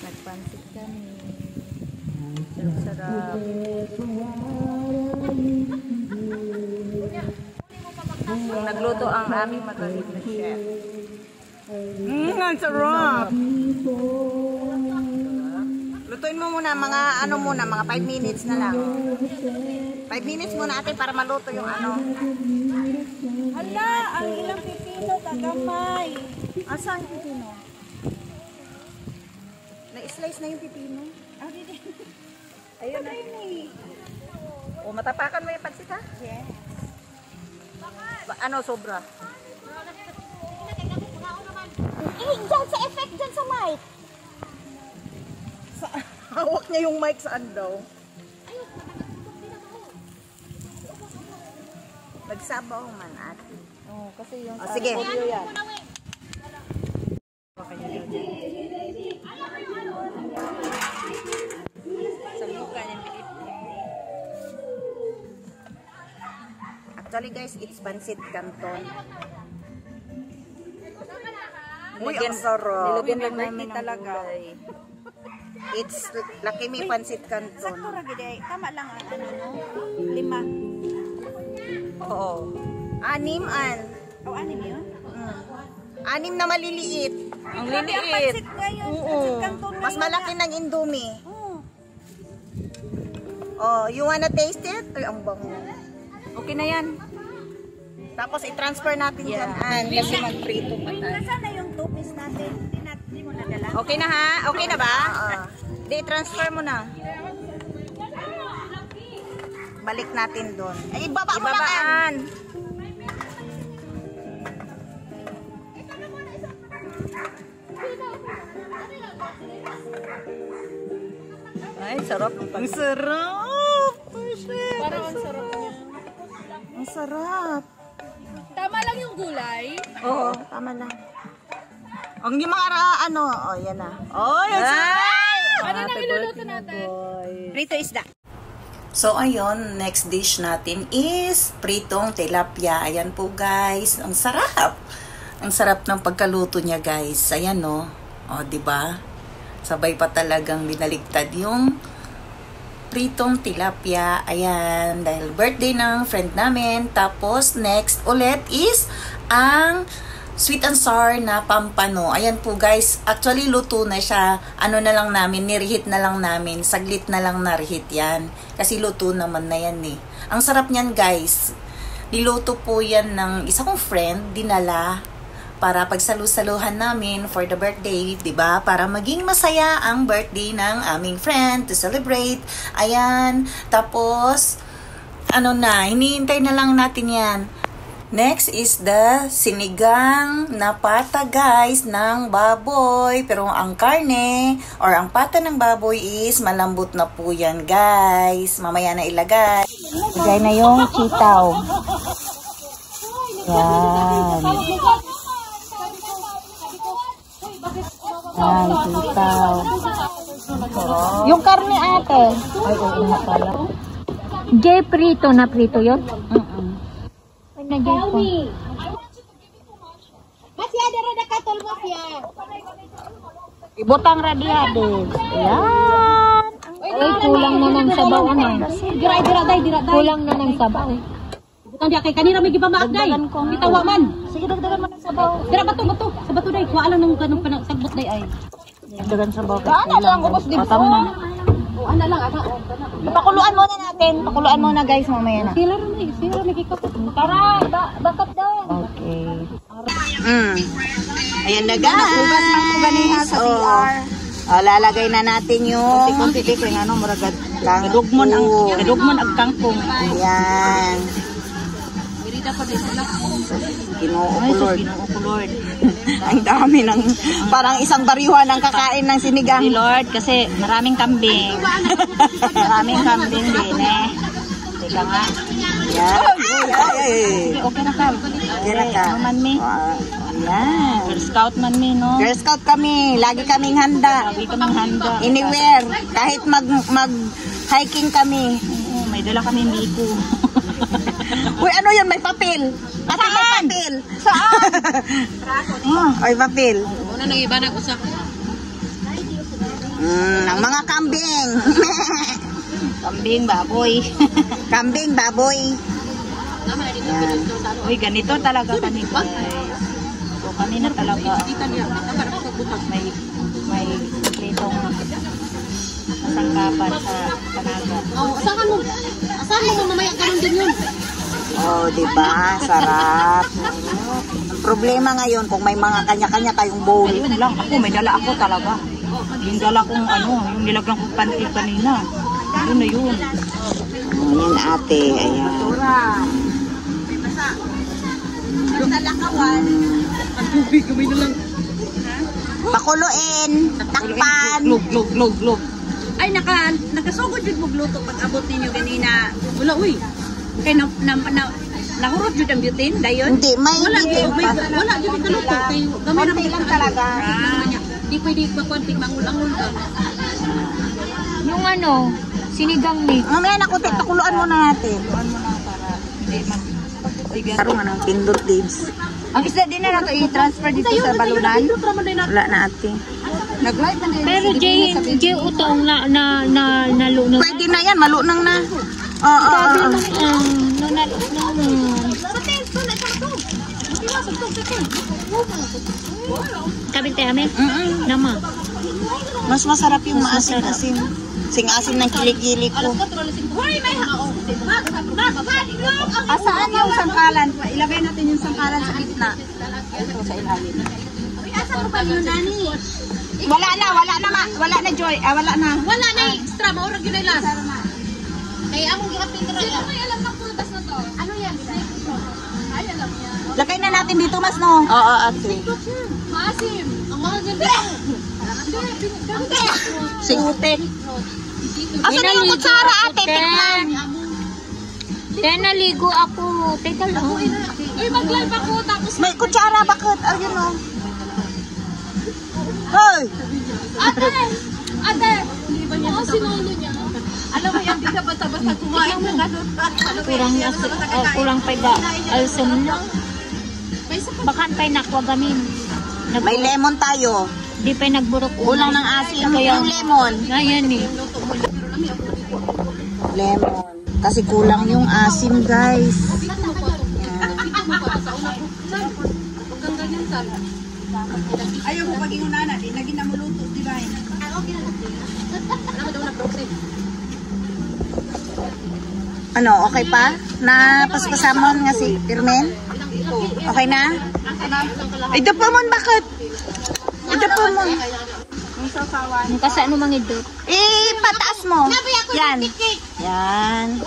nagpansit kami. Sarap. Nagluto ang aming magaling na chef. Ang sarap! Lutuin mo muna mga mga 5 minutes na lang. 5 minutes muna ate para maluto yung ano. Hala, ang ilang pipino kagamay. Asan yung pipino? Na-slice na yung pipino. Ayun na. O, matapakan mo yung pansit ha? Yes. Ano, sobra? Dyan sa effect, dyan sa mic. Hawak niya yung mic saan daw? Nagsabaw man ate. Oh, kasi yung Sige. audio yan. Actually guys, it's pancit canton. Uy, ang sarap. Nilagyan lang namin talaga. It's Lucky Me pancit canton. Sakto ra gid ay tama lang ang 5. Oo. 6 an. O 6 yun? 6 na maliliit. Ang liliit. Pansit ngayon. Pansit canton Mas ngayon. malaki ng Indomie. Oh. Oh, you wanna taste it? Ay, ang bango. Okay na yan. Tapos i-transfer natin yan. Kasi mag-prito pa tayo. Nasaan na yung 2 piece natin? Hindi mo nadala. Okay na ha? Okay na ba? Di, transfer mo na. Balik natin doon. Ay, ibaba mo lang. Ay, sarap. Ang sarap. Parang ang sarap niya. Ang sarap. Tama lang yung gulay. Oo, tama lang. Ang yung mga yan na. Oh, yan sarap! Ano na iluluto natin? Prito isda. So, ayun, next dish natin is pritong tilapia. Ayan po, guys. Ang sarap! Ang sarap ng pagkaluto niya, guys. Ayan, no? O, diba? Sabay pa talagang binaligtad yung pritong tilapia. Ayan, dahil birthday ng friend namin. Tapos, next ulit is ang sweet and sour na pampano. Ayan po guys, actually luto na siya. Ano na lang namin, nirehit na lang namin. Saglit na lang na-reheat yan. Kasi luto naman na yan eh. Ang sarap niyan guys. Niluto po yan ng isa kong friend, dinala para pagsalu-saluhan namin for the birthday, 'di ba? Para maging masaya ang birthday ng aming friend to celebrate. Ayan, tapos hinihintay na lang natin 'yan. Next is the sinigang na pata guys ng baboy. Pero ang karne or ang pata ng baboy is malambot na po yan guys. Mamaya na ilagay. Ilagay na yung sitaw. Yan. Yan, sitaw. Yung karne ate. Ay, oo nga pala. Jay prito na prito yun? Mas ada rada katol mo siya. Ibutang radiades. Ayan. Ay, kulang na ng sabaw ano. Dira-day. Kulang na ng sabaw. Butang diya kay kanira may gibamak day. Bitawa man. Sige, dagdagan mo ng sabaw. Dira bato. Sa bato day, kuha lang ng ganung sagbot day ay. Dagdagan sabaw. Ano lang ubos dito. Patang na. O ana lang Pakuluan muna natin. Pakuluan muna guys, mamaya na. Sila may kikot. Tara, bakat daw. Okay. Ayan na guys. Lalagay na natin yung Kunti-kunti kay ano muragad lang. Kadugmon ang kangkong. Ayan. Irita pa din sila. Ginoo Lord. Ang dami ng parang isang baryuhan ng kakain ng sinigang. Lord, kasi maraming kambing. Maraming kambing din eh. Teka nga. Ay. Okay na ka. Okay na ka. Ano man mi? Ayan. Girl Scout man mi, no? Girl Scout kami. Lagi kaming handa. Lagi kaming handa. Anywhere. Kahit mag-hiking kami. Oo, may dala kaming biko. Uy, ano yun? May papel. Ate, may papel. Saan? Ay, papel. Una nang iba nag-usap. Ang mga kambing. Kambing, baboy. Kambing, baboy. Yan. Uy, ganito talaga kami guys. So, kanina talaga may litong kasangkapan sa Panaga. Asahan mo mamaya ganun din yun. Oh, diba? Sarap. Ang problema ngayon, kung may mga kanya-kanya kayong bowl. Ayun lang, ako may dala ako talaga. Yung dala kong yung nilagyan kong panty kanina. Yun na yun. Oh, yan ate. Ayan. Pakuluin. Takpan. Glog. Ay, nakasugod yun magluto pag abot ninyo ganina. Wala, uy. Kaya nahurot yun ang butane, dayon? Hindi, may butane pa. Wala, yun yung kaluto. Gamay Konti lang talaga. Di pwede magkonting mangul-angul ka. Yung sinigang ni. Mamaya na kutit, pakuluan muna natin. Parang nga ng pindot leaves. Ang isda din na nato i-transfer dito sa balunan. Wala na ate. Nag-live na din. Pero Jay utong nalunong. Pwede na yan, malunang na. Oo. Kabinte ame? Nama. Mas masarap yung maasim-asim. Sing-asim ng kilikili ko. Asaan yung sangkalan? Ilagay natin yung sangkalan sa gitna. Ito sa ilalim. Asan mo ba yun, Nani? Wala na Joy. Wala na. Wala na extra, maurag yun ay last. Kaya among gihapin ro. May alam na prutas na to. Ano yan? Ay, alam niya. Lagay na natin dito mas no. Oo, ate. Maasim. Ang mga ganda. Putik. Asan yung kutsara ate? Tikman. Kaya naligo ako. Teka lang. Uy, mag-live ako tapos May kutsara, bakit? Ayun o. Hoy! Ate! Oo, sinolo niya. Alam mo yan, di ka basta-basta kumain ng Kurang pa da. Alsam lang. Bakan pa'y nakwagamin. May lemon tayo. Di pa'y nagburok. Kulang ng asim yung lemon. Ayan eh. Lemon. Kasi kulang yung asim, guys. Ayaw mo pag inunana. Di naging namuluto. Di ba? Ano, okay pa? Napaspasamon nga si Pirmen? Okay na? Ay, dapamon, bakit? Ay, dapamon. Kasi ano mang idot? Pataas mo. Yan. Yan.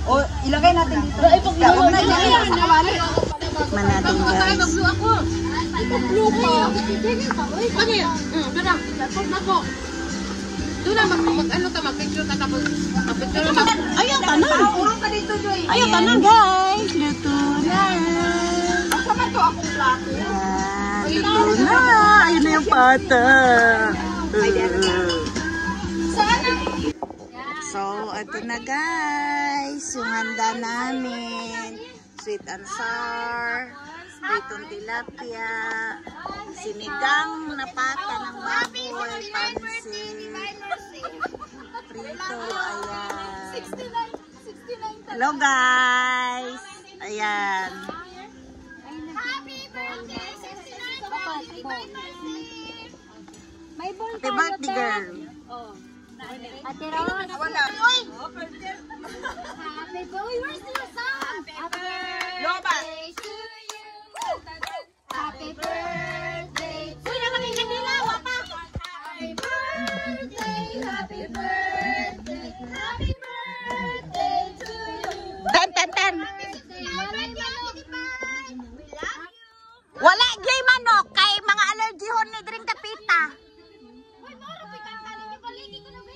O, ilagay natin dito. Tikman natin, guys. Ayaw ka na. Ayaw ka na, guys. Luto na. Yan. Luto na. Ayun na yung pata. So, ito na, guys. Yung handa namin. Sweet and sour. Pritong tilapia. Sinigang na pata ng baboy. Pansit. Prito. Ayan. Hello, guys. Ayan. Happy birthday, girl. Ate Rose. Wala. Happy boy, where's your song? Happy Lobat. birthday to you. Happy birthday to you. Uy, naman yung kanila, wapa. Happy birthday, happy birthday, happy birthday to you. Ten, ten, ten. Wala, gay manok. Kay mga allergy hon ni drink kapita. Uy, moro, pikan ka ninyo paligi ko na ba?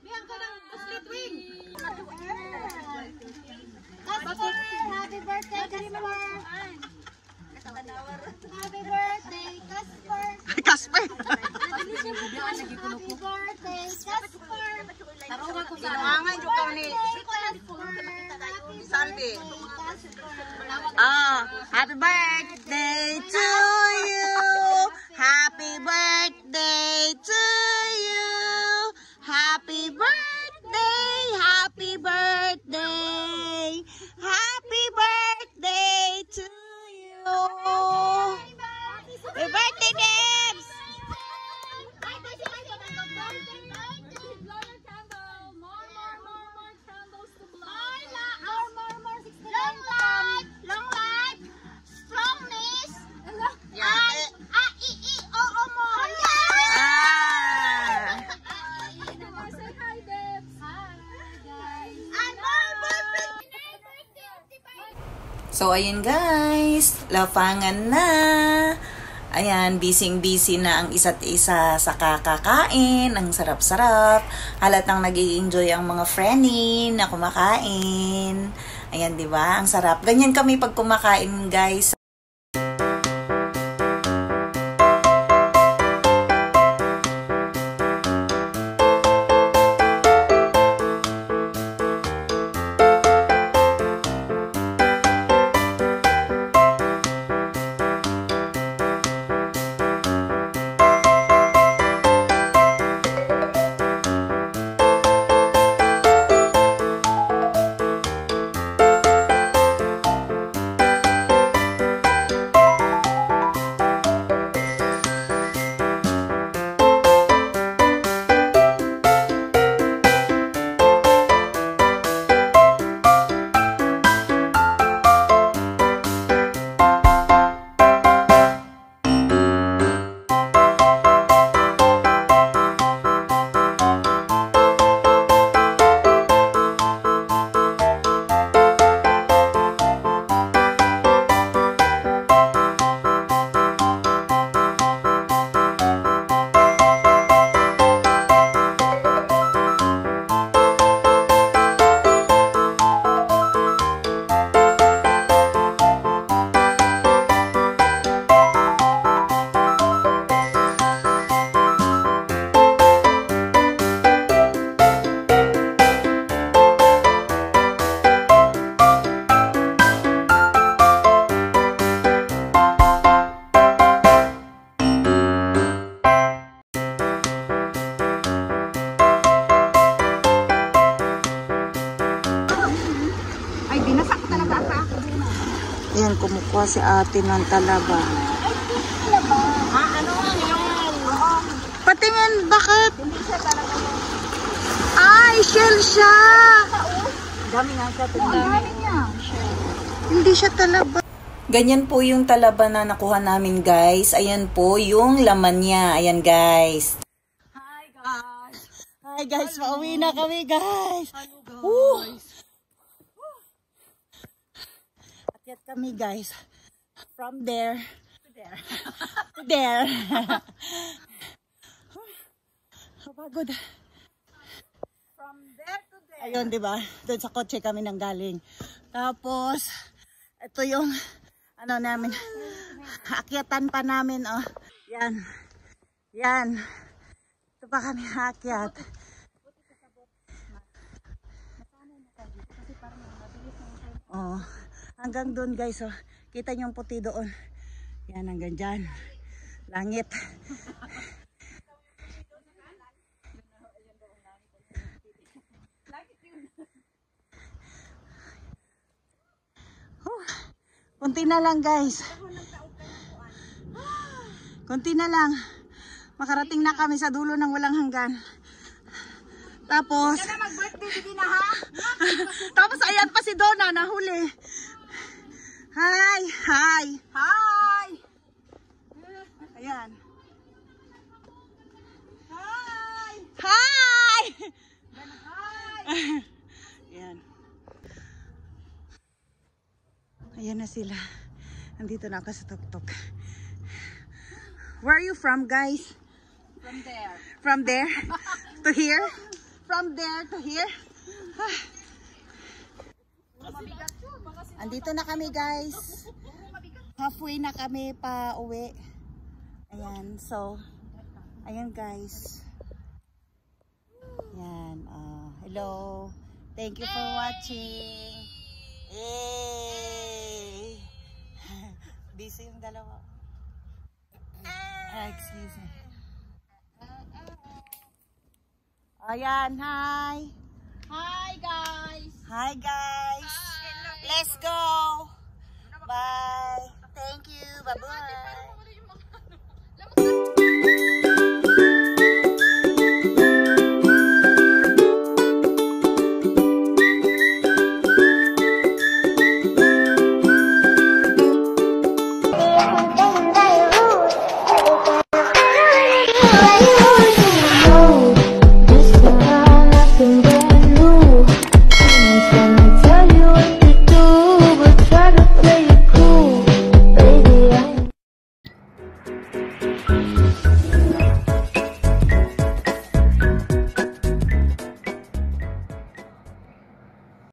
Bihan ka ng split wing. Casper, happy birthday, Casper. Happy birthday, Casper. Casper. Happy birthday, Casper. Tarungan ko sa angay jo ka ni Salvi. Happy birthday to you. birthday to you. Happy birthday, happy birthday. Happy birthday to you. Happy birthday, Debs. Long life, strongness, So, ayun guys, lafangan na. Ayan, busy-busy na ang isa't isa sa kakakain. Ang sarap-sarap. Halatang nag-i-enjoy ang mga friendly na kumakain. Ayan, di ba? Ang sarap. Ganyan kami pag kumakain, guys. Ayan, kumukuha si ate ng talaba. Ano lang yun? Patingin, bakit? Ay, shell siya! Dami nga siya. Dami niya. Hindi siya talaba. Ganyan po yung talaba na nakuha namin, guys. Ayan po yung laman niya. Ayan, guys. Hi guys. Hi, guys. Pauwi na kami, guys. Hello guys. Woo! Akyat kami, guys. From there to there. To there. Kapagod. From there to there. Ayun, di ba? Doon sa kotse kami nang galing. Tapos, ito yung, ano namin, akyatan pa namin, oh. Yan. Yan. Ito pa kami akyat. Oh. Hanggang doon, guys, oh. Kita niyo yung puti doon. Yan, hanggang dyan. Langit. Kunti na lang, guys. Kunti na lang. Makarating na kami sa dulo ng walang hanggan. Tapos, Mag-birthday din na ha? tapos ayan pa si Donna nahuli. Hi! Hi! Hi! Ayan. Hi! Hi! Hi! Ayan. Ayan na sila. Nandito na ako sa tuktok. Where are you from, guys? From there. From there to here? From there to here? Andito na kami, guys. Halfway na kami pa uwi. Ayan, so ayan, guys. Ayan, hello. Thank you for watching. Hey! Busy yung dalawa. Excuse me. Ayan, hi. Hi guys! Hi guys. Let's go. Bye. Thank you. Bye-bye.